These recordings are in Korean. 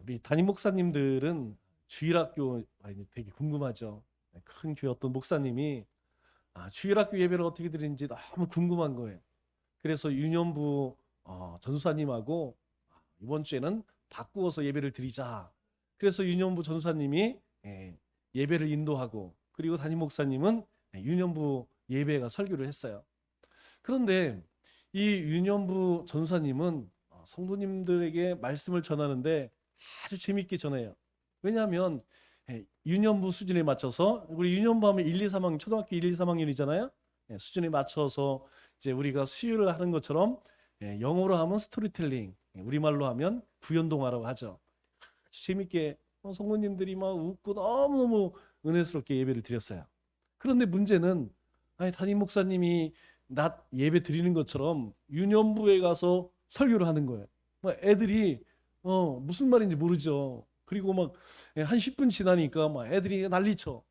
우리 담임 목사님들은 주일학교 되게 궁금하죠. 큰 교회 어떤 목사님이 주일학교 예배를 어떻게 드리는지 너무 궁금한 거예요. 그래서 유년부 전사님하고 이번 주에는 바꾸어서 예배를 드리자. 그래서 유년부 전사님이 예배를 인도하고, 그리고 담임 목사님은 유년부 예배가 설교를 했어요. 그런데 이 유년부 전사님은 성도님들에게 말씀을 전하는데 아주 재밌게 전해요. 왜냐하면 유년부 수준에 맞춰서, 우리 유년부 하면 1, 2, 3학년, 초등학교 1, 2, 3학년이잖아요. 수준에 맞춰서 이제 우리가 수요를 하는 것처럼 영어로 하면 스토리텔링, 우리말로 하면 구연동화라고 하죠. 아주 재밌게 성도님들이 막 웃고 너무너무 은혜스럽게 예배를 드렸어요. 그런데 문제는 담임 목사님이 낮 예배 드리는 것처럼 유년부에 가서 설교를 하는 거예요. 애들이 무슨 말인지 모르죠. 그리고 막 한 10분 지나니까 막 애들이 난리쳐.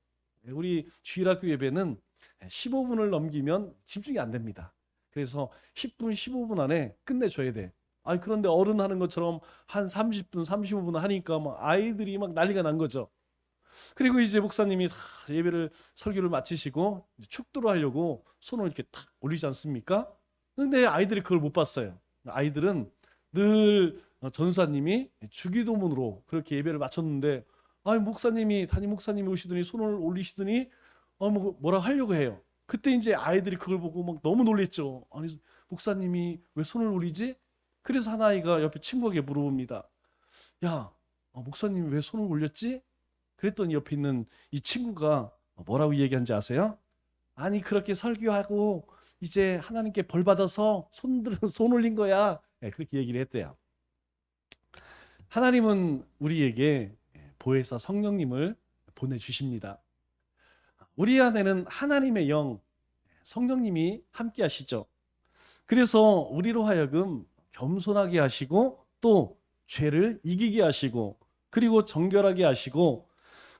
우리 주일학교 예배는 15분을 넘기면 집중이 안 됩니다. 그래서 10분, 15분 안에 끝내줘야 돼. 그런데 어른 하는 것처럼 한 30분, 35분 하니까 막 아이들이 막 난리가 난 거죠. 그리고 이제 목사님이 예배를 설교를 마치시고 축도를 하려고 손을 이렇게 탁 올리지 않습니까? 근데 아이들이 그걸 못 봤어요. 아이들은 늘 전사님이 주기도문으로 그렇게 예배를 마쳤는데, 목사님이, 담임 목사님이 오시더니 손을 올리시더니 뭐라 하려고 해요. 그때 이제 아이들이 그걸 보고 막 너무 놀랬죠. 아니, 목사님이 왜 손을 올리지? 그래서 한 아이가 옆에 친구에게 물어봅니다. 야, 목사님이 왜 손을 올렸지? 그랬더니 옆에 있는 이 친구가 뭐라고 얘기한지 아세요? 아니, 그렇게 설교하고 이제 하나님께 벌 받아서 손 올린 거야. 그렇게 얘기를 했대요. 하나님은 우리에게 보혜사 성령님을 보내주십니다. 우리 안에는 하나님의 영, 성령님이 함께 하시죠. 그래서 우리로 하여금 겸손하게 하시고, 또 죄를 이기게 하시고, 그리고 정결하게 하시고,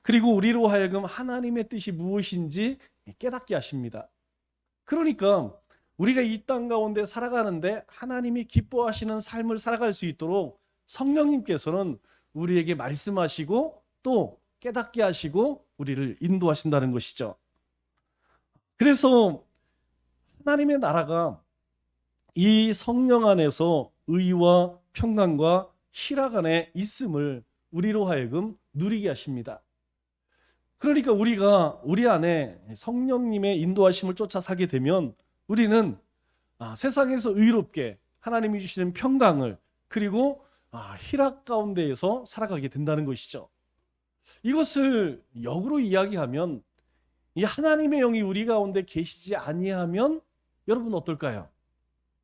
그리고 우리로 하여금 하나님의 뜻이 무엇인지 깨닫게 하십니다. 그러니까 우리가 이 땅 가운데 살아가는데 하나님이 기뻐하시는 삶을 살아갈 수 있도록 성령님께서는 우리에게 말씀하시고 또 깨닫게 하시고 우리를 인도하신다는 것이죠. 그래서 하나님의 나라가 이 성령 안에서 의와 평강과 희락 안에 있음을 우리로 하여금 누리게 하십니다. 그러니까 우리가 우리 안에 성령님의 인도하심을 쫓아 살게 되면 우리는 세상에서 의롭게 하나님이 주시는 평강을, 그리고 희락 가운데에서 살아가게 된다는 것이죠. 이것을 역으로 이야기하면, 이 하나님의 영이 우리 가운데 계시지 아니하면 여러분 어떨까요?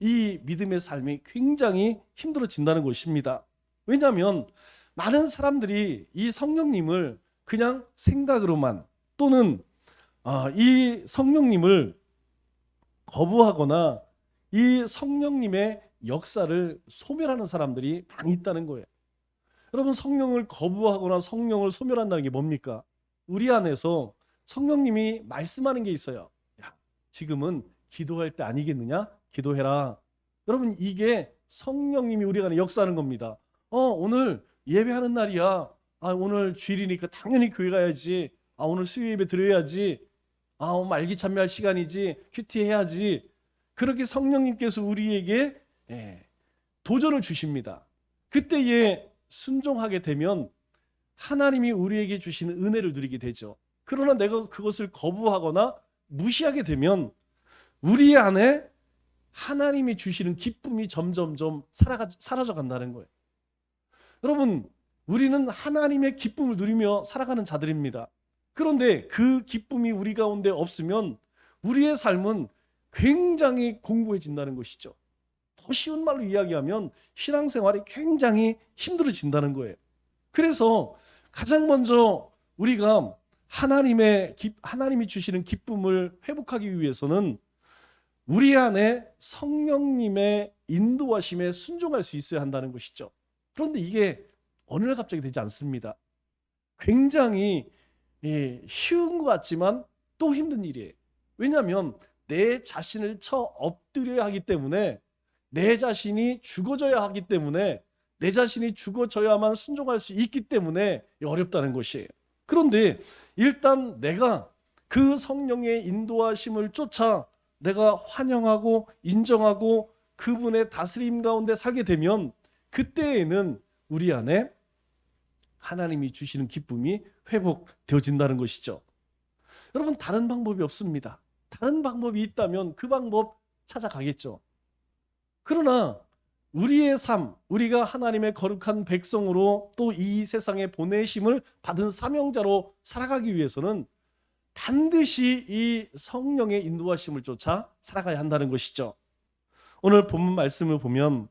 이 믿음의 삶이 굉장히 힘들어진다는 것입니다. 왜냐하면 많은 사람들이 이 성령님을 그냥 생각으로만, 또는 이 성령님을 거부하거나 이 성령님의 역사를 소멸하는 사람들이 많이 있다는 거예요. 여러분, 성령을 거부하거나 성령을 소멸한다는 게 뭡니까? 우리 안에서 성령님이 말씀하는 게 있어요. 야, 지금은 기도할 때 아니겠느냐? 기도해라. 여러분, 이게 성령님이 우리 안에 역사하는 겁니다. 오늘 예배하는 날이야. 오늘 주일이니까 당연히 교회 가야지. 오늘 수요 예배 드려야지. 오늘 말기 참여할 시간이지. 큐티 해야지. 그렇게 성령님께서 우리에게 도전을 주십니다. 그때에 순종하게 되면 하나님이 우리에게 주시는 은혜를 누리게 되죠. 그러나 내가 그것을 거부하거나 무시하게 되면 우리 안에 하나님이 주시는 기쁨이 점점점 사라져 간다는 거예요. 여러분, 우리는 하나님의 기쁨을 누리며 살아가는 자들입니다. 그런데 그 기쁨이 우리 가운데 없으면 우리의 삶은 굉장히 공고해진다는 것이죠. 더 쉬운 말로 이야기하면 신앙생활이 굉장히 힘들어진다는 거예요. 그래서 가장 먼저 우리가 하나님이 주시는 기쁨을 회복하기 위해서는 우리 안에 성령님의 인도하심에 순종할 수 있어야 한다는 것이죠. 그런데 이게 어느 날 갑자기 되지 않습니다. 굉장히 쉬운 것 같지만 또 힘든 일이에요. 왜냐하면 내 자신을 쳐 엎드려야 하기 때문에, 내 자신이 죽어져야 하기 때문에 내 자신이 죽어져야만 순종할 수 있기 때문에 어렵다는 것이에요. 그런데 일단 내가 그 성령의 인도하심을 쫓아 내가 환영하고 인정하고 그분의 다스림 가운데 살게 되면 그때에는 우리 안에 하나님이 주시는 기쁨이 회복되어진다는 것이죠. 여러분, 다른 방법이 없습니다. 다른 방법이 있다면 그 방법 찾아가겠죠. 그러나 우리의 삶, 우리가 하나님의 거룩한 백성으로 또 이 세상에 보내심을 받은 사명자로 살아가기 위해서는 반드시 이 성령의 인도하심을 쫓아 살아가야 한다는 것이죠. 오늘 본문 말씀을 보면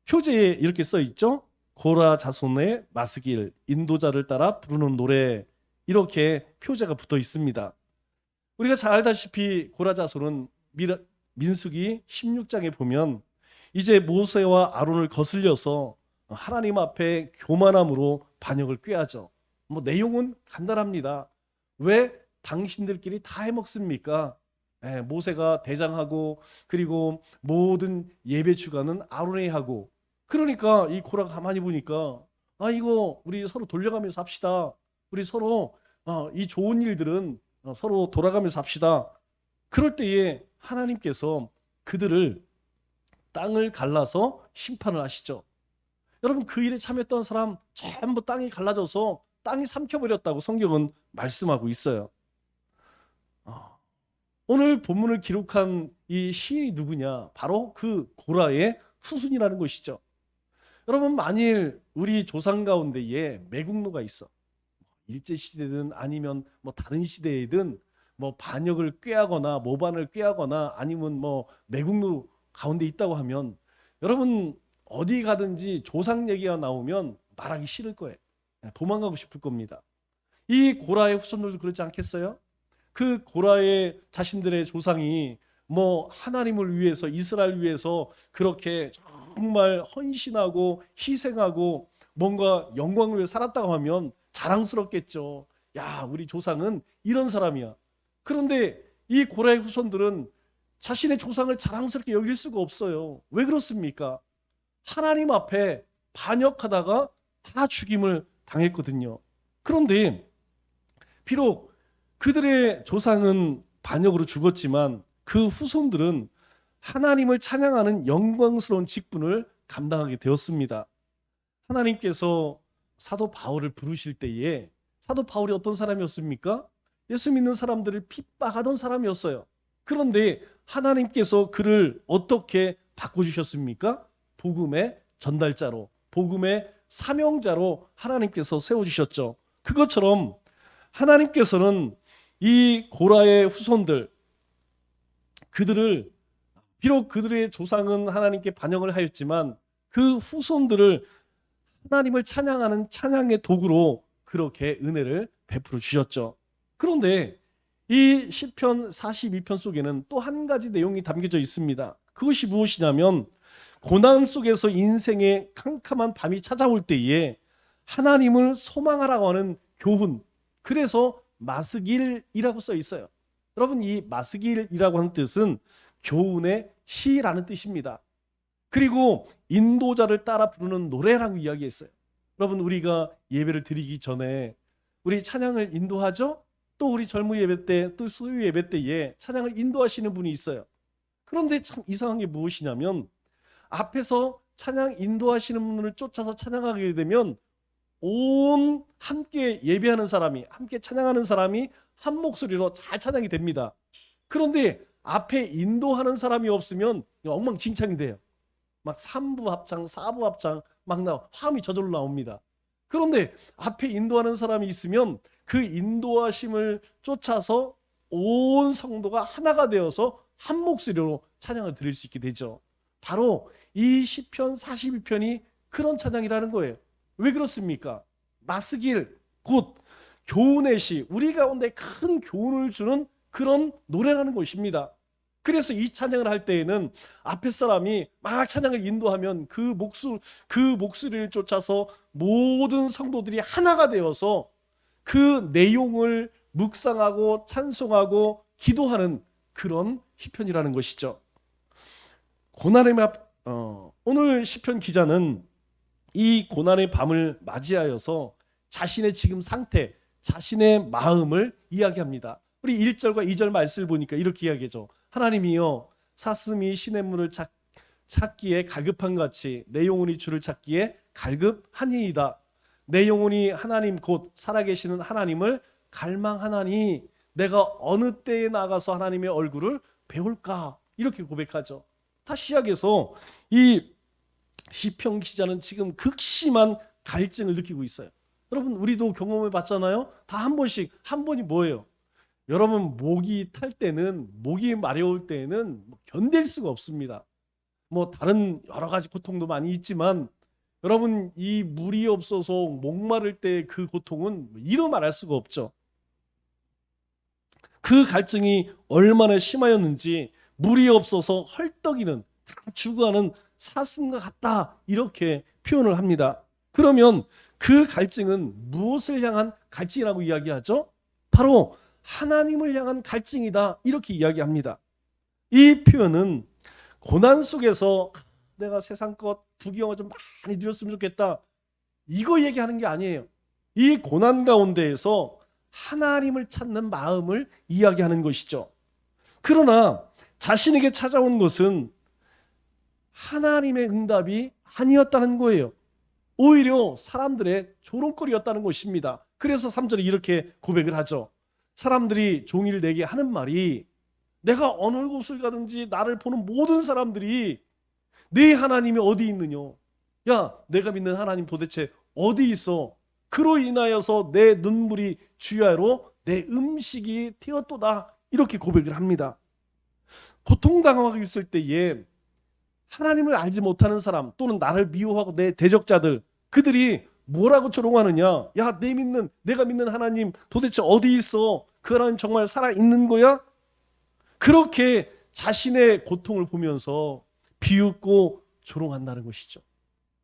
표제에 이렇게 써 있죠. 고라 자손의 마스길, 인도자를 따라 부르는 노래, 이렇게 표제가 붙어 있습니다. 우리가 잘 알다시피 고라 자손은 민수기 16장에 보면 이제 모세와 아론을 거슬려서 하나님 앞에 교만함으로 반역을 꾀하죠. 내용은 간단합니다. 왜 당신들끼리 다 해먹습니까? 모세가 대장하고 그리고 모든 예배 주관은 아론이 하고, 그러니까 이 고라가 가만히 보니까 이거 우리 서로 돌려가면서 합시다. 우리 서로 이 좋은 일들은 서로 돌아가면서 합시다. 그럴 때에 하나님께서 그들을 땅을 갈라서 심판을 하시죠. 여러분, 그 일에 참여했던 사람 전부 땅이 갈라져서 땅이 삼켜버렸다고 성경은 말씀하고 있어요. 오늘 본문을 기록한 이 시인이 누구냐? 바로 그 고라의 후손이라는 것이죠. 여러분, 만일 우리 조상 가운데에 매국노가 있어, 일제시대든 아니면 다른 시대이든 반역을 꾀하거나 모반을 꾀하거나 아니면 매국노 가운데 있다고 하면 여러분 어디 가든지 조상 얘기가 나오면 말하기 싫을 거예요. 도망가고 싶을 겁니다. 이 고라의 후손들도 그렇지 않겠어요? 그 고라의 자신들의 조상이 하나님을 위해서, 이스라엘 위해서 그렇게 정말 헌신하고 희생하고 뭔가 영광을 위해 살았다고 하면 자랑스럽겠죠. 야, 우리 조상은 이런 사람이야. 그런데 이 고라의 후손들은 자신의 조상을 자랑스럽게 여길 수가 없어요. 왜 그렇습니까? 하나님 앞에 반역하다가 다 죽임을 당했거든요. 그런데 비록 그들의 조상은 반역으로 죽었지만 그 후손들은 하나님을 찬양하는 영광스러운 직분을 감당하게 되었습니다. 하나님께서 사도 바울을 부르실 때에 사도 바울이 어떤 사람이었습니까? 예수 믿는 사람들을 핍박하던 사람이었어요. 그런데 하나님께서 그를 어떻게 바꿔주셨습니까? 복음의 전달자로, 복음의 사명자로 하나님께서 세워주셨죠. 그것처럼 하나님께서는 이 고라의 후손들, 그들을 비록 그들의 조상은 하나님께 반역을 하였지만 그 후손들을 하나님을 찬양하는 찬양의 도구로 그렇게 은혜를 베풀어 주셨죠. 그런데 이 시편 42편 속에는 또 한 가지 내용이 담겨져 있습니다. 그것이 무엇이냐면 고난 속에서 인생의 캄캄한 밤이 찾아올 때에 하나님을 소망하라고 하는 교훈, 그래서 마스길이라고 써 있어요. 여러분, 이 마스길이라고 하는 뜻은 교훈의 시라는 뜻입니다. 그리고 인도자를 따라 부르는 노래라고 이야기했어요. 여러분, 우리가 예배를 드리기 전에 우리 찬양을 인도하죠? 또 우리 젊은 예배 때, 또 소유 예배 때에 찬양을 인도하시는 분이 있어요. 그런데 참 이상한 게 무엇이냐면 앞에서 찬양 인도하시는 분을 쫓아서 찬양하게 되면 온 함께 예배하는 사람이, 함께 찬양하는 사람이 한 목소리로 잘 찬양이 됩니다. 그런데 앞에 인도하는 사람이 없으면 엉망진창이 돼요. 막 3부 합창, 4부 합창 막 화음이 저절로 나옵니다. 그런데 앞에 인도하는 사람이 있으면 그 인도하심을 쫓아서 온 성도가 하나가 되어서 한 목소리로 찬양을 드릴 수 있게 되죠. 바로 이 시편 42편이 그런 찬양이라는 거예요. 왜 그렇습니까? 마스길, 곧 교훈의 시, 우리 가운데 큰 교훈을 주는 그런 노래라는 것입니다. 그래서 이 찬양을 할 때에는 앞에 사람이 막 찬양을 인도하면 그 목소리를 쫓아서 모든 성도들이 하나가 되어서 그 내용을 묵상하고 찬송하고 기도하는 그런 시편이라는 것이죠. 오늘 시편 기자는 이 고난의 밤을 맞이하여서 자신의 지금 상태, 자신의 마음을 이야기합니다. 우리 1절과 2절 말씀을 보니까 이렇게 이야기하죠. 하나님이여 사슴이 시냇물을 찾기에 갈급한 같이 내 영혼이 주를 찾기에 갈급하니이다. 내 영혼이 하나님 곧 살아계시는 하나님을 갈망하나니 내가 어느 때에 나가서 하나님의 얼굴을 배울까? 이렇게 고백하죠. 다시 시작해서 이 시편 기자는 지금 극심한 갈증을 느끼고 있어요. 여러분 우리도 경험해 봤잖아요. 다 한 번씩. 한 번이 뭐예요? 여러분 목이 탈 때는, 목이 마려울 때는 견딜 수가 없습니다. 뭐 다른 여러 가지 고통도 많이 있지만 여러분 이 물이 없어서 목마를 때 그 고통은 이루 말할 수가 없죠. 그 갈증이 얼마나 심하였는지 물이 없어서 헐떡이는, 다 죽어가는 사슴과 같다 이렇게 표현을 합니다. 그러면 그 갈증은 무엇을 향한 갈증이라고 이야기하죠? 바로 하나님을 향한 갈증이다 이렇게 이야기합니다. 이 표현은 고난 속에서 내가 세상 것 부귀영화 좀 많이 누렸으면 좋겠다 이거 얘기하는 게 아니에요. 이 고난 가운데에서 하나님을 찾는 마음을 이야기하는 것이죠. 그러나 자신에게 찾아온 것은 하나님의 응답이 아니었다는 거예요. 오히려 사람들의 조롱거리였다는 것입니다. 그래서 3절에 이렇게 고백을 하죠. 사람들이 종일 내게 하는 말이 내가 어느 곳을 가든지 나를 보는 모든 사람들이 네 하나님이 어디 있느냐? 야, 내가 믿는 하나님 도대체 어디 있어? 그로 인하여서 내 눈물이 주야로 내 음식이 되었도다. 이렇게 고백을 합니다. 고통당하고 있을 때에 하나님을 알지 못하는 사람 또는 나를 미워하고 내 대적자들 그들이 뭐라고 조롱하느냐? 야, 내가 믿는 하나님 도대체 어디 있어? 그 하나님 정말 살아있는 거야? 그렇게 자신의 고통을 보면서 비웃고 조롱한다는 것이죠.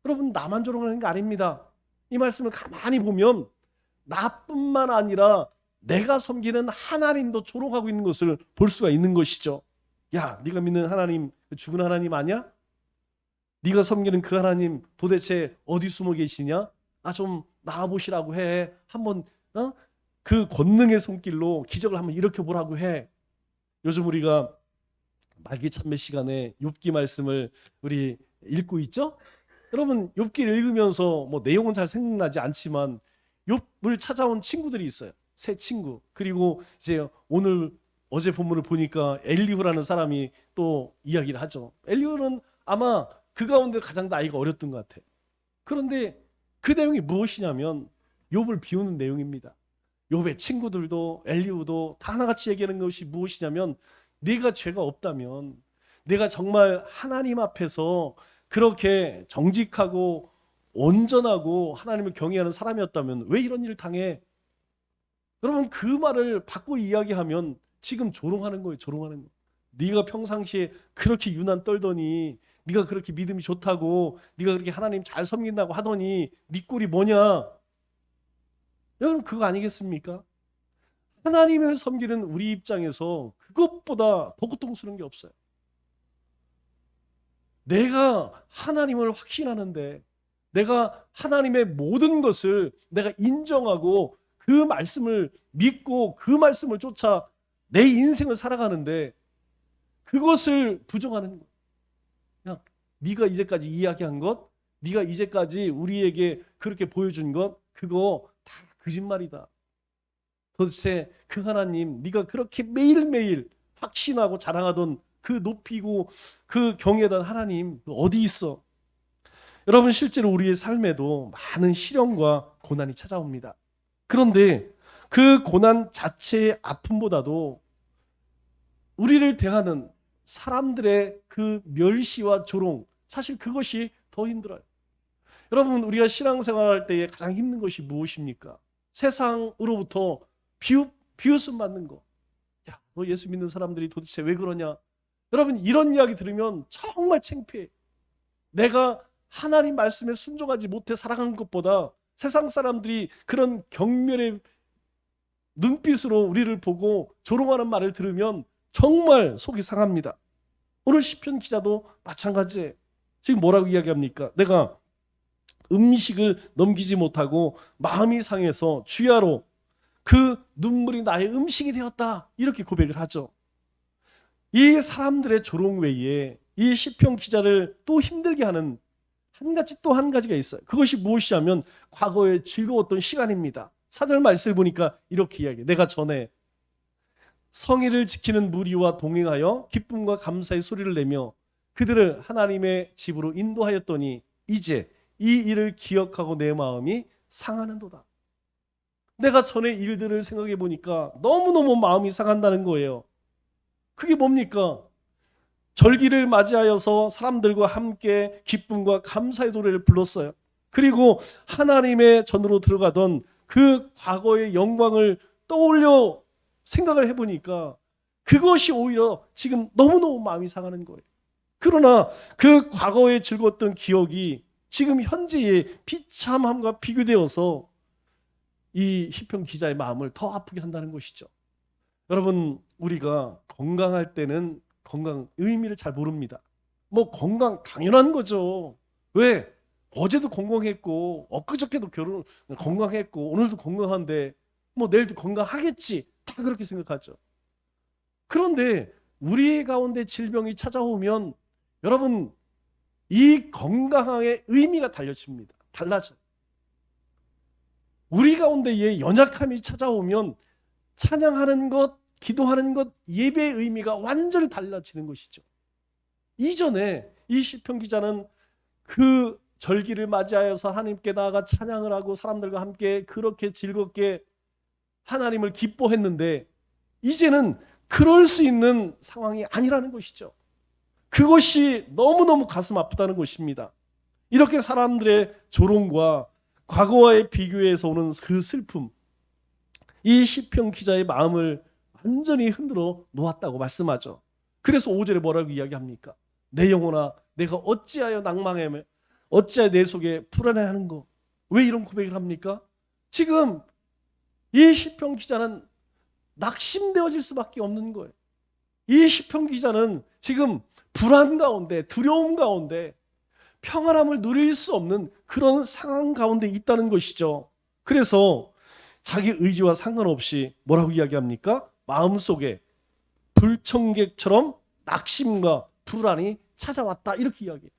여러분 나만 조롱하는 게 아닙니다. 이 말씀을 가만히 보면 나뿐만 아니라 내가 섬기는 하나님도 조롱하고 있는 것을 볼 수가 있는 것이죠. 야, 네가 믿는 하나님 죽은 하나님 아니야? 네가 섬기는 그 하나님 도대체 어디 숨어 계시냐? 좀 나와보시라고 해. 한번 그 권능의 손길로 기적을 한번 일으켜보라고 해. 요즘 우리가 말기 참배 시간에 욥기 말씀을 우리 읽고 있죠? 여러분 욥기를 읽으면서 뭐 내용은 잘 생각나지 않지만 욥을 찾아온 친구들이 있어요. 세 친구. 그리고 이제 어제 본문을 보니까 엘리후라는 사람이 또 이야기를 하죠. 엘리후는 아마 그 가운데 가장 나이가 어렸던 것 같아요. 그런데 그 내용이 무엇이냐면 욥을 비우는 내용입니다. 욥의 친구들도 엘리후도 다 하나같이 얘기하는 것이 무엇이냐면 네가 죄가 없다면, 내가 정말 하나님 앞에서 그렇게 정직하고 온전하고 하나님을 경외하는 사람이었다면 왜 이런 일을 당해? 여러분 그 말을 받고 이야기하면 지금 조롱하는 거예요. 조롱하는 거. 네가 평상시에 그렇게 유난 떨더니, 네가 그렇게 믿음이 좋다고, 네가 그렇게 하나님 잘 섬긴다고 하더니 네 꼴이 뭐냐? 여러분 그거 아니겠습니까? 하나님을 섬기는 우리 입장에서 그것보다 더 고통스러운 게 없어요. 내가 하나님을 확신하는데, 내가 하나님의 모든 것을 내가 인정하고 그 말씀을 믿고 그 말씀을 쫓아 내 인생을 살아가는데 그것을 부정하는 것. 그냥 네가 이제까지 이야기한 것, 네가 이제까지 우리에게 그렇게 보여준 것, 그거 다 거짓말이다. 도대체 그 하나님, 네가 그렇게 매일매일 확신하고 자랑하던 그 높이고 그 경외하던 하나님 어디 있어? 여러분 실제로 우리의 삶에도 많은 시련과 고난이 찾아옵니다. 그런데 그 고난 자체의 아픔보다도 우리를 대하는 사람들의 그 멸시와 조롱, 사실 그것이 더 힘들어요. 여러분 우리가 신앙생활할 때에 가장 힘든 것이 무엇입니까? 세상으로부터 비웃음 받는 거. 야, 너 예수 믿는 사람들이 도대체 왜 그러냐? 여러분 이런 이야기 들으면 정말 창피해. 내가 하나님 말씀에 순종하지 못해 살아간 것보다 세상 사람들이 그런 경멸의 눈빛으로 우리를 보고 조롱하는 말을 들으면 정말 속이 상합니다. 오늘 시편 기자도 마찬가지예요. 지금 뭐라고 이야기합니까? 내가 음식을 넘기지 못하고 마음이 상해서 주야로 그 눈물이 나의 음식이 되었다. 이렇게 고백을 하죠. 이 사람들의 조롱 외에 이 시편 기자를 또 힘들게 하는 또 한 가지가 있어요. 그것이 무엇이냐면 과거에 즐거웠던 시간입니다. 4절 말씀을 보니까 이렇게 이야기해요. 내가 전에 성의를 지키는 무리와 동행하여 기쁨과 감사의 소리를 내며 그들을 하나님의 집으로 인도하였더니 이제 이 일을 기억하고 내 마음이 상하는도다. 내가 전의 일들을 생각해 보니까 너무너무 마음이 상한다는 거예요. 그게 뭡니까? 절기를 맞이하여서 사람들과 함께 기쁨과 감사의 노래를 불렀어요. 그리고 하나님의 전으로 들어가던 그 과거의 영광을 떠올려 생각을 해보니까 그것이 오히려 지금 너무너무 마음이 상하는 거예요. 그러나 그 과거에 즐거웠던 기억이 지금 현재의 비참함과 비교되어서 이 시편 기자의 마음을 더 아프게 한다는 것이죠. 여러분, 우리가 건강할 때는 건강 의미를 잘 모릅니다. 뭐 건강 당연한 거죠. 왜? 어제도 건강했고 엊그저께도 건강했고 오늘도 건강한데 뭐 내일도 건강하겠지. 다 그렇게 생각하죠. 그런데 우리 가운데 질병이 찾아오면 여러분 이 건강의 의미가 달라져요. 우리 가운데에 연약함이 찾아오면 찬양하는 것, 기도하는 것, 예배의 의미가 완전히 달라지는 것이죠. 이전에 이 시편 기자는 그 절기를 맞이하여서 하나님께 나아가 찬양을 하고 사람들과 함께 그렇게 즐겁게 하나님을 기뻐했는데 이제는 그럴 수 있는 상황이 아니라는 것이죠. 그것이 너무너무 가슴 아프다는 것입니다. 이렇게 사람들의 조롱과 과거와의 비교에서 오는 그 슬픔, 이 시편 기자의 마음을 완전히 흔들어 놓았다고 말씀하죠. 그래서 5절에 뭐라고 이야기합니까? 내 영혼아 내가 어찌하여 낭망하며 어찌하여 내 속에 불안해하는고. 왜 이런 고백을 합니까? 지금 이 시편 기자는 낙심되어질 수밖에 없는 거예요. 이 시편 기자는 지금 불안 가운데 두려움 가운데 평안함을 누릴 수 없는 그런 상황 가운데 있다는 것이죠. 그래서 자기 의지와 상관없이 뭐라고 이야기합니까? 마음속에 불청객처럼 낙심과 불안이 찾아왔다 이렇게 이야기해요.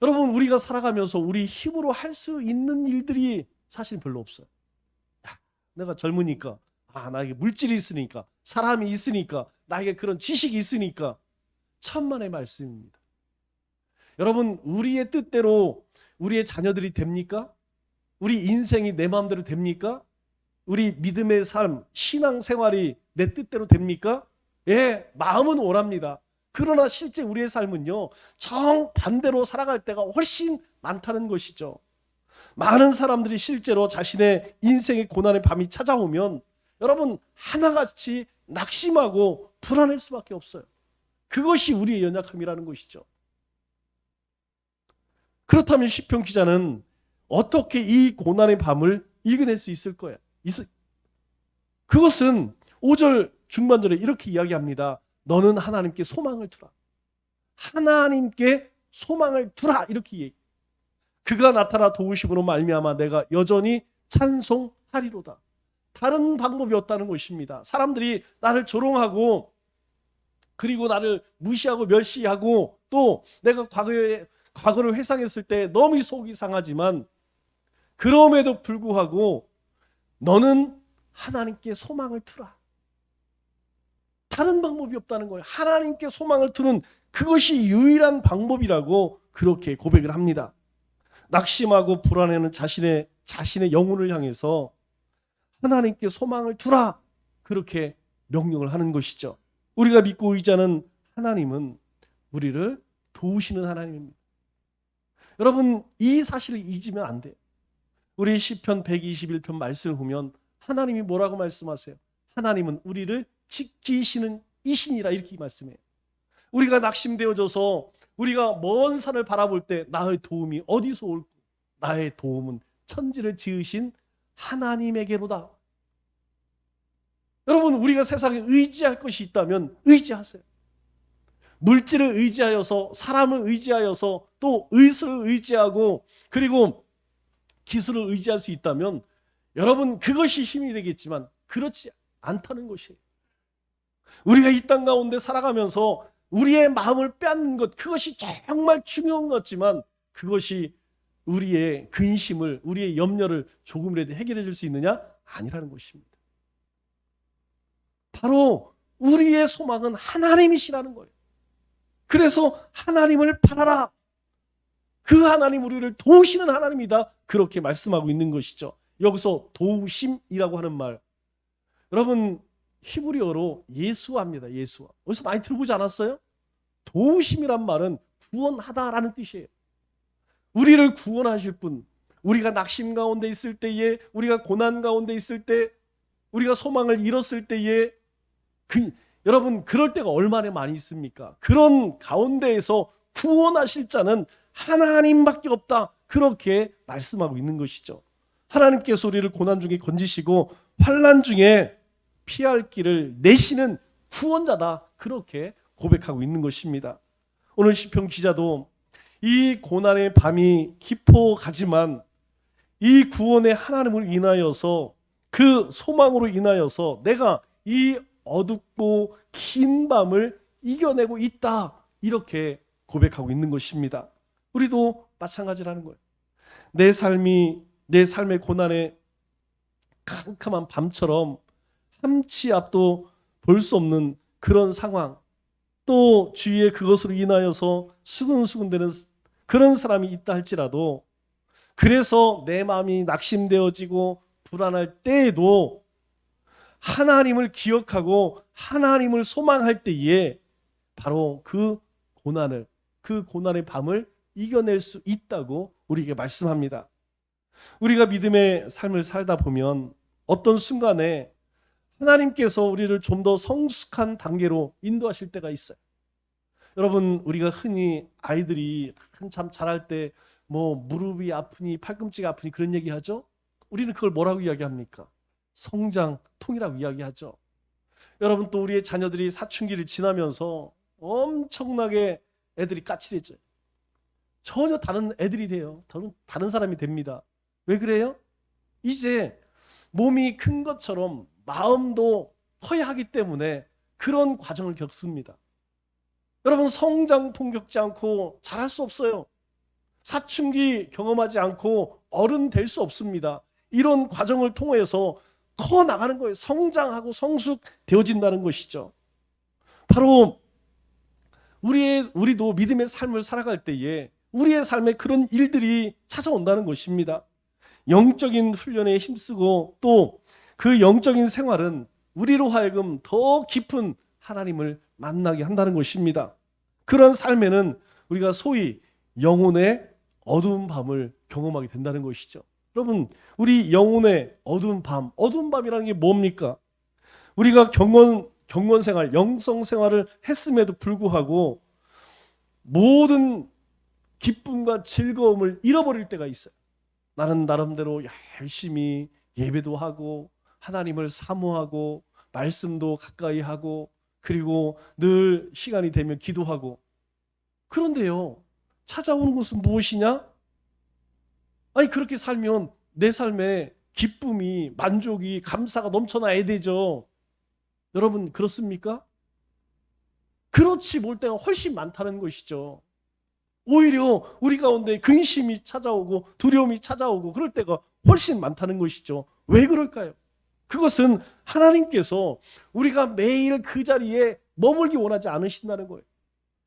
여러분 우리가 살아가면서 우리 힘으로 할 수 있는 일들이 사실 별로 없어요. 내가 젊으니까 나에게 물질이 있으니까 사람이 있으니까 나에게 그런 지식이 있으니까 천만의 말씀입니다. 여러분 우리의 뜻대로 우리의 자녀들이 됩니까? 우리 인생이 내 마음대로 됩니까? 우리 믿음의 삶, 신앙생활이 내 뜻대로 됩니까? 예, 마음은 원합니다. 그러나 실제 우리의 삶은요 정반대로 살아갈 때가 훨씬 많다는 것이죠. 많은 사람들이 실제로 자신의 인생의 고난의 밤이 찾아오면 여러분 하나같이 낙심하고 불안할 수밖에 없어요. 그것이 우리의 연약함이라는 것이죠. 그렇다면 시편 기자는 어떻게 이 고난의 밤을 이겨낼 수 있을 거예요? 그것은 5절 중반절에 이렇게 이야기합니다. 너는 하나님께 소망을 두라. 하나님께 소망을 두라 이렇게 얘기해요. 그가 나타나 도우심으로 말미암아 내가 여전히 찬송하리로다. 다른 방법이 없다는 것입니다. 사람들이 나를 조롱하고 그리고 나를 무시하고 멸시하고 또 내가 과거를 회상했을 때 너무 속이 상하지만 그럼에도 불구하고 너는 하나님께 소망을 두라. 다른 방법이 없다는 거예요. 하나님께 소망을 두는 그것이 유일한 방법이라고 그렇게 고백을 합니다. 낙심하고 불안해하는 자신의 영혼을 향해서 하나님께 소망을 두라 그렇게 명령을 하는 것이죠. 우리가 믿고 의지하는 하나님은 우리를 도우시는 하나님입니다. 여러분 이 사실을 잊으면 안 돼요. 우리 시편 121편 말씀을 보면 하나님이 뭐라고 말씀하세요? 하나님은 우리를 지키시는 이신이라 이렇게 말씀해요. 우리가 낙심되어져서 우리가 먼 산을 바라볼 때 나의 도움이 어디서 올까? 나의 도움은 천지를 지으신 하나님에게로다. 여러분 우리가 세상에 의지할 것이 있다면 의지하세요. 물질을 의지하여서, 사람을 의지하여서, 또 의술을 의지하고, 그리고 기술을 의지할 수 있다면 여러분 그것이 힘이 되겠지만 그렇지 않다는 것이에요. 우리가 이 땅 가운데 살아가면서 우리의 마음을 빼앗는 것, 그것이 정말 중요한 것 같지만 그것이 우리의 근심을, 우리의 염려를 조금이라도 해결해 줄 수 있느냐? 아니라는 것입니다. 바로 우리의 소망은 하나님이시라는 거예요. 그래서 하나님을 바라라. 그 하나님, 우리를 도우시는 하나님이다, 그렇게 말씀하고 있는 것이죠. 여기서 도우심이라고 하는 말, 여러분 히브리어로 예수와입니다. 예수와. 어디서 많이 들어보지 않았어요? 도우심이란 말은 구원하다라는 뜻이에요. 우리를 구원하실 분, 우리가 낙심 가운데 있을 때에, 우리가 고난 가운데 있을 때, 우리가 소망을 잃었을 때에, 여러분 그럴 때가 얼마나 많이 있습니까? 그런 가운데에서 구원하실 자는 하나님밖에 없다, 그렇게 말씀하고 있는 것이죠. 하나님께서 우리를 고난 중에 건지시고 환난 중에 피할 길을 내시는 구원자다, 그렇게 고백하고 있는 것입니다. 오늘 시편 기자도 이 고난의 밤이 깊어가지만 이 구원의 하나님을 인하여서, 그 소망으로 인하여서 내가 이 어둡고 긴 밤을 이겨내고 있다, 이렇게 고백하고 있는 것입니다. 우리도 마찬가지라는 거예요. 내 삶의 고난의 캄캄한 밤처럼 한치 앞도 볼 수 없는 그런 상황, 또 주위에 그것으로 인하여서 수근수근되는 그런 사람이 있다 할지라도, 그래서 내 마음이 낙심되어지고 불안할 때에도 하나님을 기억하고 하나님을 소망할 때에 바로 그 고난의 밤을 이겨낼 수 있다고 우리에게 말씀합니다. 우리가 믿음의 삶을 살다 보면 어떤 순간에 하나님께서 우리를 좀 더 성숙한 단계로 인도하실 때가 있어요. 여러분 우리가 흔히 아이들이 한참 자랄 때 뭐 무릎이 아프니 팔꿈치가 아프니 그런 얘기 하죠. 우리는 그걸 뭐라고 이야기합니까? 성장통이라고 이야기하죠. 여러분 또 우리의 자녀들이 사춘기를 지나면서 엄청나게 애들이 까칠해져요. 전혀 다른 애들이 돼요. 다른 사람이 됩니다. 왜 그래요? 이제 몸이 큰 것처럼 마음도 커야 하기 때문에 그런 과정을 겪습니다. 여러분 성장통 겪지 않고 자랄 수 없어요. 사춘기 경험하지 않고 어른 될 수 없습니다. 이런 과정을 통해서 커 나가는 거예요. 성장하고 성숙되어진다는 것이죠. 바로 우리도 믿음의 삶을 살아갈 때에 우리의 삶에 그런 일들이 찾아온다는 것입니다. 영적인 훈련에 힘쓰고 또 그 영적인 생활은 우리로 하여금 더 깊은 하나님을 만나게 한다는 것입니다. 그런 삶에는 우리가 소위 영혼의 어두운 밤을 경험하게 된다는 것이죠. 여러분 우리 영혼의 어두운 밤이라는 게 뭡니까? 우리가 경건 생활, 영성 생활을 했음에도 불구하고 모든 기쁨과 즐거움을 잃어버릴 때가 있어요. 나는 나름대로 열심히 예배도 하고 하나님을 사모하고 말씀도 가까이 하고 그리고 늘 시간이 되면 기도하고, 그런데요 찾아오는 것은 무엇이냐? 아니 그렇게 살면 내 삶에 기쁨이, 만족이, 감사가 넘쳐나야 되죠. 여러분 그렇습니까? 그렇지 못 때가 훨씬 많다는 것이죠. 오히려 우리 가운데 근심이 찾아오고 두려움이 찾아오고 그럴 때가 훨씬 많다는 것이죠. 왜 그럴까요? 그것은 하나님께서 우리가 매일 그 자리에 머물기 원하지 않으신다는 거예요.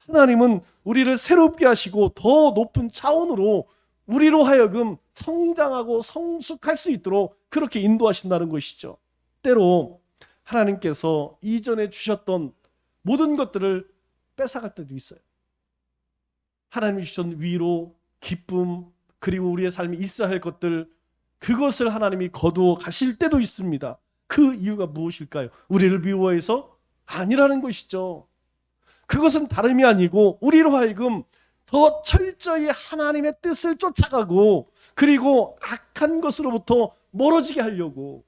하나님은 우리를 새롭게 하시고 더 높은 차원으로 우리로 하여금 성장하고 성숙할 수 있도록 그렇게 인도하신다는 것이죠. 때로 하나님께서 이전에 주셨던 모든 것들을 뺏어갈 때도 있어요. 하나님이 주신 위로, 기쁨, 그리고 우리의 삶에 있어야 할 것들, 그것을 하나님이 거두어 가실 때도 있습니다. 그 이유가 무엇일까요? 우리를 미워해서? 아니라는 것이죠. 그것은 다름이 아니고 우리로 하여금 더 철저히 하나님의 뜻을 쫓아가고 그리고 악한 것으로부터 멀어지게 하려고,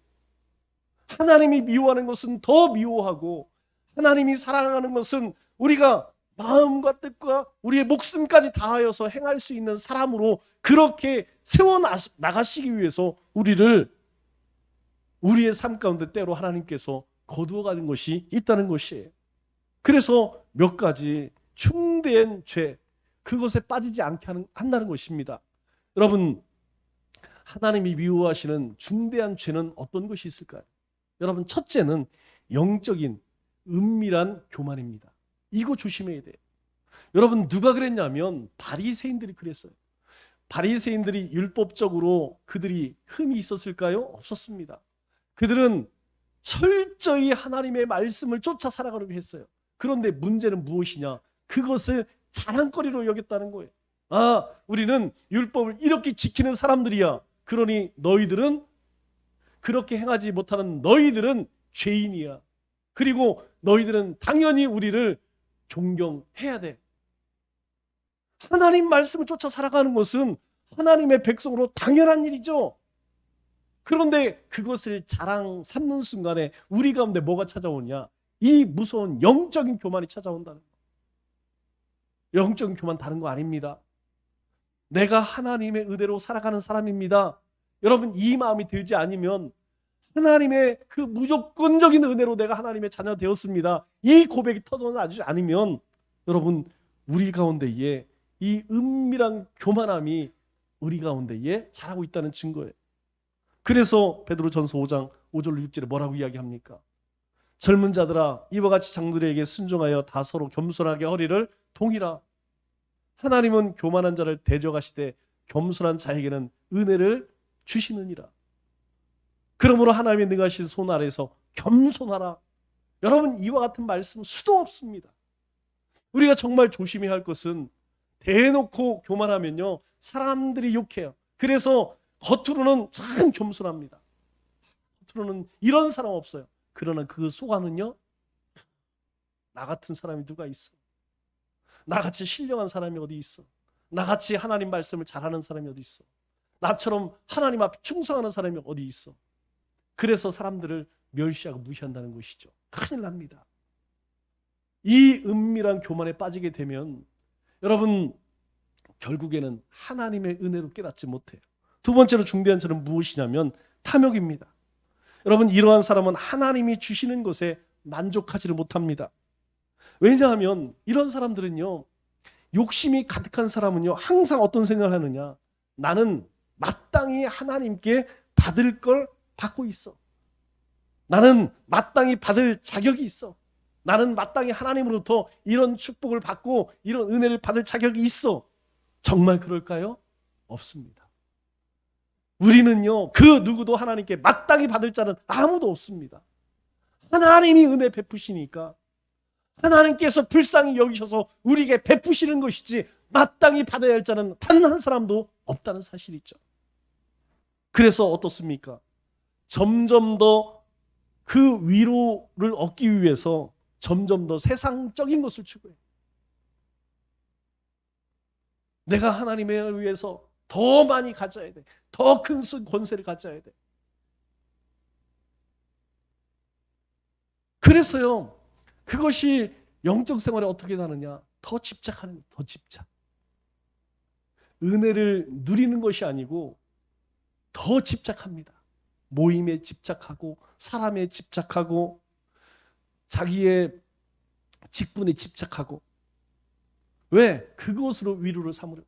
하나님이 미워하는 것은 더 미워하고 하나님이 사랑하는 것은 우리가 마음과 뜻과 우리의 목숨까지 다하여서 행할 수 있는 사람으로 그렇게 세워 나가시기 위해서 우리를 우리의 삶 가운데 때로 하나님께서 거두어 가는 것이 있다는 것이에요. 그래서 몇 가지 중대한 죄, 그것에 빠지지 않게 한다는 것입니다. 여러분, 하나님이 미워하시는 중대한 죄는 어떤 것이 있을까요? 여러분, 첫째는 영적인 은밀한 교만입니다. 이거 조심해야 돼요. 여러분, 누가 그랬냐면 바리새인들이 그랬어요. 바리새인들이 율법적으로 그들이 흠이 있었을까요? 없었습니다. 그들은 철저히 하나님의 말씀을 쫓아 살아가려고 했어요. 그런데 문제는 무엇이냐? 그것을 자랑거리로 여겼다는 거예요. 아, 우리는 율법을 이렇게 지키는 사람들이야. 그러니 너희들은, 그렇게 행하지 못하는 너희들은 죄인이야. 그리고 너희들은 당연히 우리를 존경해야 돼. 하나님 말씀을 쫓아 살아가는 것은 하나님의 백성으로 당연한 일이죠. 그런데 그것을 자랑 삼는 순간에 우리 가운데 뭐가 찾아오냐? 이 무서운 영적인 교만이 찾아온다는 거예요. 영적인 교만 다른 거 아닙니다. 내가 하나님의 은혜로 살아가는 사람입니다. 여러분, 이 마음이 들지 않으면 하나님의 그 무조건적인 은혜로 내가 하나님의 자녀 되었습니다. 이 고백이 터져나지 않으면 여러분, 우리 가운데에 이 은밀한 교만함이 우리 가운데에 자라고 있다는 증거예요. 그래서 베드로전서 5장 5절 6절에 뭐라고 이야기합니까? 젊은 자들아, 이와 같이 장들에게 순종하여 다 서로 겸손하게 허리를 동이라. 하나님은 교만한 자를 대적하시되 겸손한 자에게는 은혜를 주시느니라. 그러므로 하나님의 능하신 손 아래에서 겸손하라. 여러분, 이와 같은 말씀 수도 없습니다. 우리가 정말 조심해야 할 것은 대놓고 교만하면요, 사람들이 욕해요. 그래서 겉으로는 참 겸손합니다. 겉으로는 이런 사람 없어요. 그러나 그 속 안은요, 나 같은 사람이 누가 있어? 나같이 신령한 사람이 어디 있어? 나같이 하나님 말씀을 잘하는 사람이 어디 있어? 나처럼 하나님 앞에 충성하는 사람이 어디 있어? 그래서 사람들을 멸시하고 무시한다는 것이죠. 큰일 납니다. 이 은밀한 교만에 빠지게 되면 여러분, 결국에는 하나님의 은혜로 깨닫지 못해요. 두 번째로 중대한 죄는 무엇이냐면 탐욕입니다. 여러분, 이러한 사람은 하나님이 주시는 것에 만족하지를 못합니다. 왜냐하면 이런 사람들은요, 욕심이 가득한 사람은요, 항상 어떤 생각을 하느냐? 나는 마땅히 하나님께 받을 걸 받고 있어. 나는 마땅히 받을 자격이 있어. 나는 마땅히 하나님으로부터 이런 축복을 받고 이런 은혜를 받을 자격이 있어. 정말 그럴까요? 없습니다. 우리는요, 그 누구도 하나님께 마땅히 받을 자는 아무도 없습니다. 하나님이 은혜 베푸시니까 하나님께서 불쌍히 여기셔서 우리에게 베푸시는 것이지 마땅히 받아야 할 자는 단 한 사람도 없다는 사실이죠. 그래서 어떻습니까? 점점 더 그 위로를 얻기 위해서 점점 더 세상적인 것을 추구해요. 내가 하나님을 위해서 더 많이 가져야 돼. 더 큰 권세를 가져야 돼. 그래서요, 그것이 영적 생활에 어떻게 나느냐? 더 집착하는 거예요. 더 집착. 은혜를 누리는 것이 아니고 더 집착합니다. 모임에 집착하고 사람에 집착하고 자기의 직분에 집착하고. 왜? 그것으로 위로를 삼으려.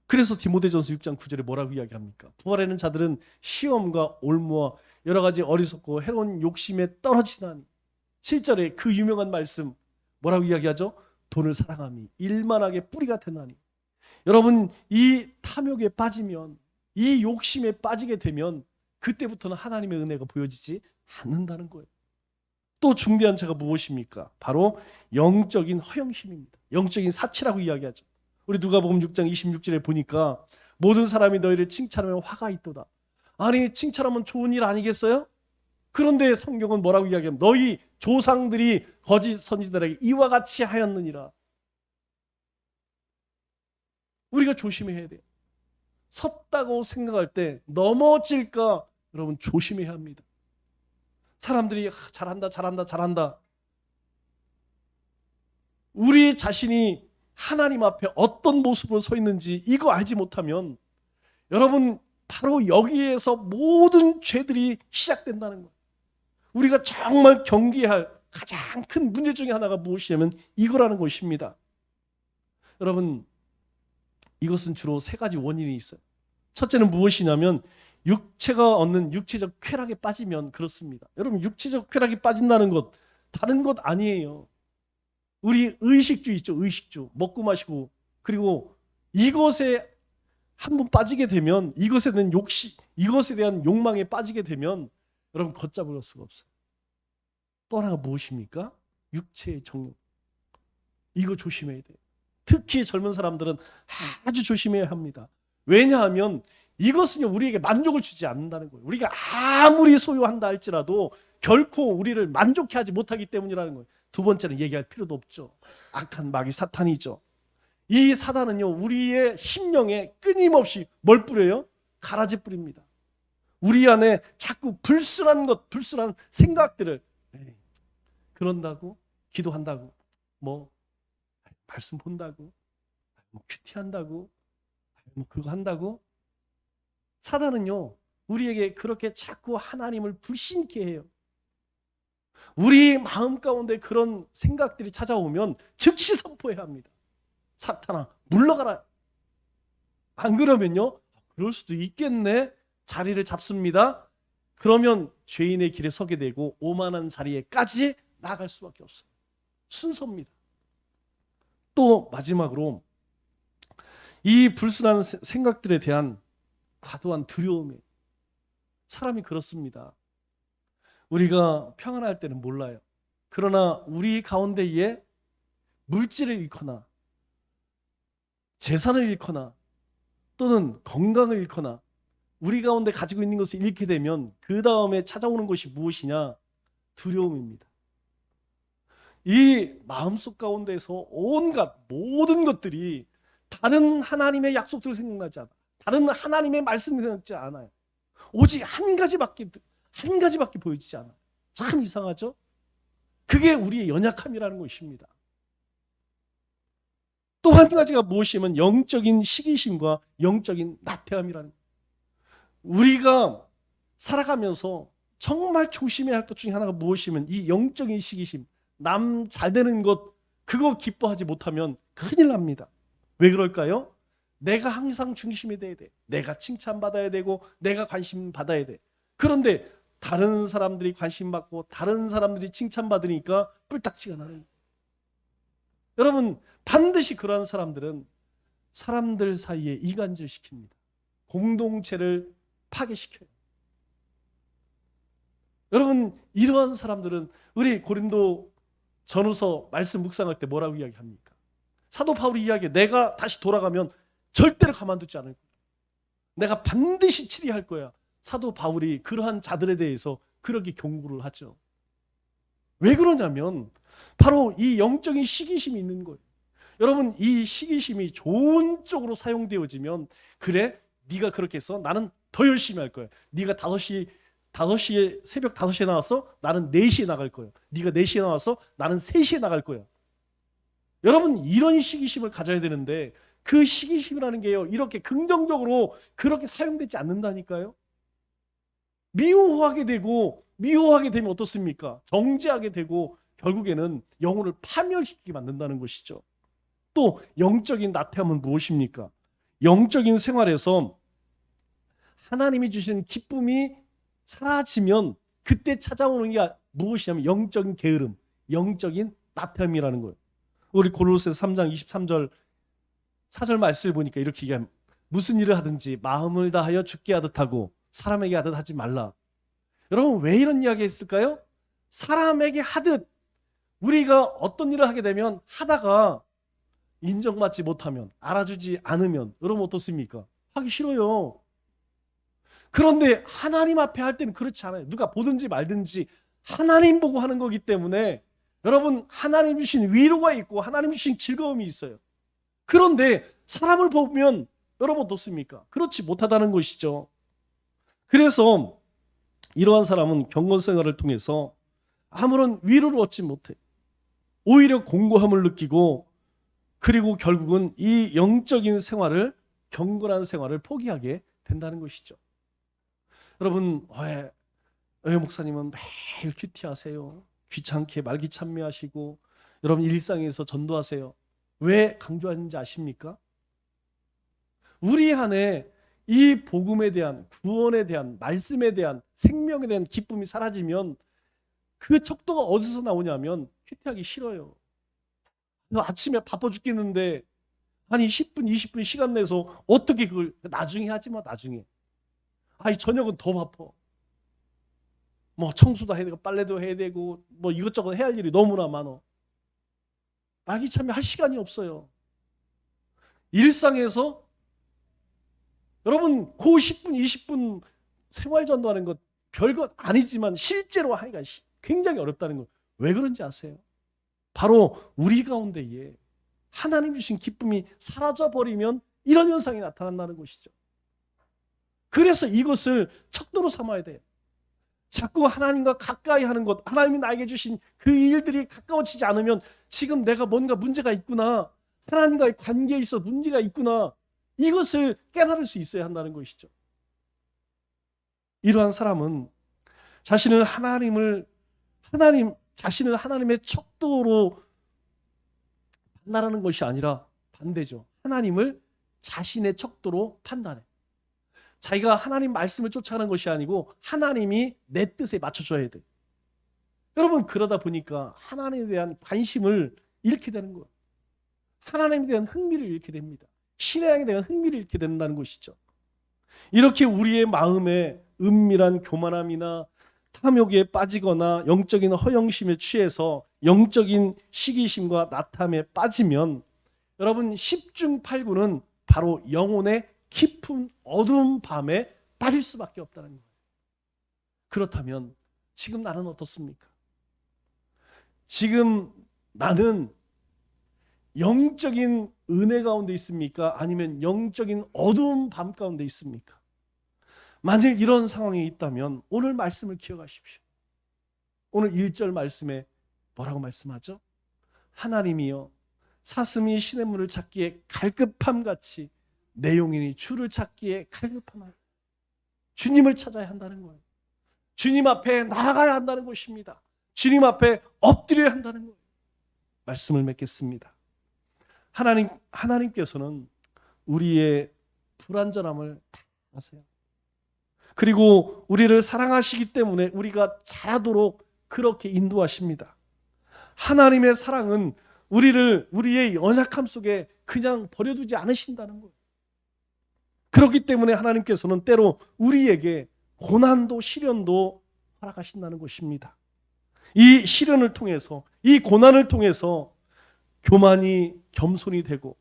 그래서 디모데전서 6장 9절에 뭐라고 이야기합니까? 부활하는 자들은 시험과 올무와 여러 가지 어리석고 해로운 욕심에 떨어지나니. 7절에 그 유명한 말씀 뭐라고 이야기하죠? 돈을 사랑함이 일만하게 뿌리가 되나니. 여러분, 이 탐욕에 빠지면, 이 욕심에 빠지게 되면 그때부터는 하나님의 은혜가 보여지지 않는다는 거예요. 또 중대한 죄가 무엇입니까? 바로 영적인 허영심입니다. 영적인 사치라고 이야기하죠. 우리 누가복음 6장 26절에 보니까 모든 사람이 너희를 칭찬하면 화가 있도다. 아니, 칭찬하면 좋은 일 아니겠어요? 그런데 성경은 뭐라고 이야기하면 너희 조상들이 거짓 선지자들에게 이와 같이 하였느니라. 우리가 조심해야 돼요. 섰다고 생각할 때 넘어질까 여러분 조심해야 합니다. 사람들이 잘한다 잘한다 잘한다. 우리 자신이 하나님 앞에 어떤 모습으로 서 있는지 이거 알지 못하면 여러분 바로 여기에서 모든 죄들이 시작된다는 거예요. 우리가 정말 경계할 가장 큰 문제 중에 하나가 무엇이냐면 이거라는 것입니다. 여러분 이것은 주로 세 가지 원인이 있어요. 첫째는 무엇이냐면 육체가 얻는 육체적 쾌락에 빠지면 그렇습니다. 여러분 육체적 쾌락에 빠진다는 것 다른 것 아니에요. 우리 의식주 있죠. 의식주 먹고 마시고 그리고 이것에 한번 빠지게 되면 이것에 대한 욕망에 빠지게 되면 여러분 걷잡을 수가 없어요. 또 하나가 무엇입니까? 육체의 정욕. 이거 조심해야 돼요. 특히 젊은 사람들은 아주 조심해야 합니다. 왜냐하면 이것은요 우리에게 만족을 주지 않는다는 거예요. 우리가 아무리 소유한다 할지라도 결코 우리를 만족해 하지 못하기 때문이라는 거예요. 두 번째는 얘기할 필요도 없죠. 악한 마귀 사탄이죠. 이 사단은요 우리의 심령에 끊임없이 뭘 뿌려요? 가라지 뿌립니다. 우리 안에 자꾸 불순한 생각들을 그런다고 기도한다고 뭐 말씀 본다고 뭐 큐티한다고 뭐 그거 한다고 사단은요 우리에게 그렇게 자꾸 하나님을 불신케 해요. 우리 마음 가운데 그런 생각들이 찾아오면 즉시 선포해야 합니다. 사탄아 물러가라. 안 그러면요 그럴 수도 있겠네 자리를 잡습니다. 그러면 죄인의 길에 서게 되고 오만한 자리에까지 나아갈 수밖에 없어요. 순서입니다. 또 마지막으로 이 불순한 생각들에 대한 과도한 두려움이 사람이 그렇습니다. 우리가 평안할 때는 몰라요. 그러나 우리 가운데에 물질을 잃거나 재산을 잃거나 또는 건강을 잃거나 우리 가운데 가지고 있는 것을 잃게 되면 그 다음에 찾아오는 것이 무엇이냐? 두려움입니다. 이 마음속 가운데서 온갖 모든 것들이 다른 하나님의 약속들을 생각나지 않아. 다른 하나님의 말씀을 생각지 않아요. 오직 한 가지밖에 보여지지 않아요. 참 이상하죠? 그게 우리의 연약함이라는 것입니다. 또 한 가지가 무엇이면 영적인 시기심과 영적인 나태함이라는 거예요. 우리가 살아가면서 정말 조심해야 할 것 중에 하나가 무엇이면 이 영적인 시기심, 남 잘 되는 것 그거 기뻐하지 못하면 큰일 납니다. 왜 그럴까요? 내가 항상 중심이 돼야 돼. 내가 칭찬받아야 되고 내가 관심 받아야 돼. 그런데 다른 사람들이 관심 받고 다른 사람들이 칭찬받으니까 뿔딱지가 나는 거예요. 여러분 반드시 그러한 사람들은 사람들 사이에 이간질 시킵니다. 공동체를 파괴시켜요. 여러분 이러한 사람들은 우리 고린도 전후서 말씀 묵상할 때 뭐라고 이야기합니까? 사도 바울이 이야기해. 내가 다시 돌아가면 절대로 가만두지 않을 거야. 내가 반드시 치리할 거야. 사도 바울이 그러한 자들에 대해서 그렇게 경고를 하죠. 왜 그러냐면 바로 이 영적인 시기심이 있는 거예요. 여러분 이 시기심이 좋은 쪽으로 사용되어지면 그래 네가 그렇게 해서 나는 더 열심히 할 거야. 네가 5시에 새벽 5시에 나왔어? 나는 4시에 나갈 거야. 네가 4시에 나왔어? 나는 3시에 나갈 거야. 여러분 이런 시기심을 가져야 되는데 그 시기심이라는 게요. 이렇게 긍정적으로 그렇게 사용되지 않는다니까요. 미워하게 되면 어떻습니까? 정죄하게 되고 결국에는 영혼을 파멸시키게 만든다는 것이죠. 또 영적인 나태함은 무엇입니까? 영적인 생활에서 하나님이 주신 기쁨이 사라지면 그때 찾아오는 게 무엇이냐면 영적인 게으름, 영적인 나태함이라는 거예요. 우리 고로새서 3장 23절 4절 말씀을 보니까 이렇게 얘기합니다. 무슨 일을 하든지 마음을 다하여 주께 하듯 하고 사람에게 하듯 하지 말라. 여러분 왜 이런 이야기 했을까요? 사람에게 하듯 우리가 어떤 일을 하게 되면 하다가 인정받지 못하면 알아주지 않으면 여러분 어떻습니까? 하기 싫어요. 그런데 하나님 앞에 할 때는 그렇지 않아요. 누가 보든지 말든지 하나님 보고 하는 거기 때문에 여러분 하나님 주신 위로가 있고 하나님 주신 즐거움이 있어요. 그런데 사람을 보면 여러분 어떻습니까? 그렇지 못하다는 것이죠. 그래서 이러한 사람은 경건 생활을 통해서 아무런 위로를 얻지 못해. 오히려 공고함을 느끼고 그리고 결국은 이 영적인 생활을 경건한 생활을 포기하게 된다는 것이죠. 여러분 왜 목사님은 매일 큐티하세요? 귀찮게 말기찬미하시고 여러분 일상에서 전도하세요. 왜 강조하는지 아십니까? 우리 안에 이 복음에 대한 구원에 대한 말씀에 대한 생명에 대한 기쁨이 사라지면 그 척도가 어디서 나오냐면 큐티하기 싫어요. 아침에 바빠 죽겠는데 아니 10분 20분 시간 내서 어떻게 그걸 나중에 하지 마 나중에. 아니 저녁은 더 바빠. 뭐 청소도 해야 되고 빨래도 해야 되고 뭐 이것저것 해야 할 일이 너무나 많어. 말기참에 할 시간이 없어요. 일상에서 여러분 그 10분 20분 생활전도하는 것 별것 아니지만 실제로 하기가 굉장히 어렵다는 거 왜 그런지 아세요? 바로 우리 가운데에 하나님 주신 기쁨이 사라져버리면 이런 현상이 나타난다는 것이죠. 그래서 이것을 척도로 삼아야 돼요. 자꾸 하나님과 가까이 하는 것, 하나님이 나에게 주신 그 일들이 가까워지지 않으면 지금 내가 뭔가 문제가 있구나, 하나님과의 관계에 있어 문제가 있구나, 이것을 깨달을 수 있어야 한다는 것이죠. 이러한 사람은 자신을 하나님의 척도로 판단하는 것이 아니라 반대죠. 하나님을 자신의 척도로 판단해. 자기가 하나님 말씀을 쫓아가는 것이 아니고 하나님이 내 뜻에 맞춰줘야 돼. 여러분 그러다 보니까 하나님에 대한 관심을 잃게 되는 거예요. 하나님에 대한 흥미를 잃게 됩니다. 신앙에 대한 흥미를 잃게 된다는 것이죠. 이렇게 우리의 마음에 은밀한 교만함이나 탐욕에 빠지거나 영적인 허영심에 취해서 영적인 시기심과 나탐에 빠지면 여러분 10중 8구는 바로 영혼의 깊은 어두운 밤에 빠질 수밖에 없다는 거예요. 그렇다면 지금 나는 어떻습니까? 지금 나는 영적인 은혜 가운데 있습니까? 아니면 영적인 어두운 밤 가운데 있습니까? 만일 이런 상황이 있다면 오늘 말씀을 기억하십시오. 오늘 1절 말씀에 뭐라고 말씀하죠? 하나님이여 사슴이 시냇물을 찾기에 갈급함같이 내 영혼이 주를 찾기에 갈급함을. 주님을 찾아야 한다는 거예요. 주님 앞에 나아가야 한다는 것입니다. 주님 앞에 엎드려야 한다는 거예요. 말씀을 맺겠습니다. 하나님께서는 우리의 불완전함을 다 아세요. 그리고 우리를 사랑하시기 때문에 우리가 잘하도록 그렇게 인도하십니다. 하나님의 사랑은 우리의 연약함 속에 그냥 버려두지 않으신다는 거예요. 그렇기 때문에 하나님께서는 때로 우리에게 고난도 시련도 허락하신다는 것입니다. 이 시련을 통해서, 이 고난을 통해서 교만이 겸손이 되고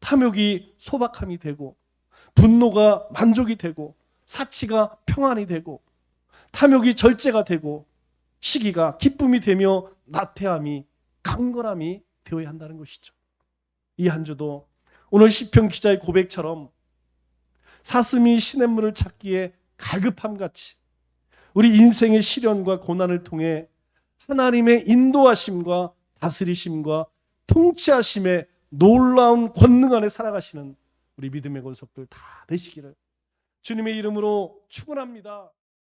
탐욕이 소박함이 되고 분노가 만족이 되고 사치가 평안이 되고 탐욕이 절제가 되고 시기가 기쁨이 되며 나태함이 강건함이 되어야 한다는 것이죠. 이 한 주도 오늘 시편 기자의 고백처럼 사슴이 시냇물을 찾기에 갈급함같이 우리 인생의 시련과 고난을 통해 하나님의 인도하심과 다스리심과 통치하심의 놀라운 권능 안에 살아가시는 우리 믿음의 권속들 다 되시기를 주님의 이름으로 축원합니다.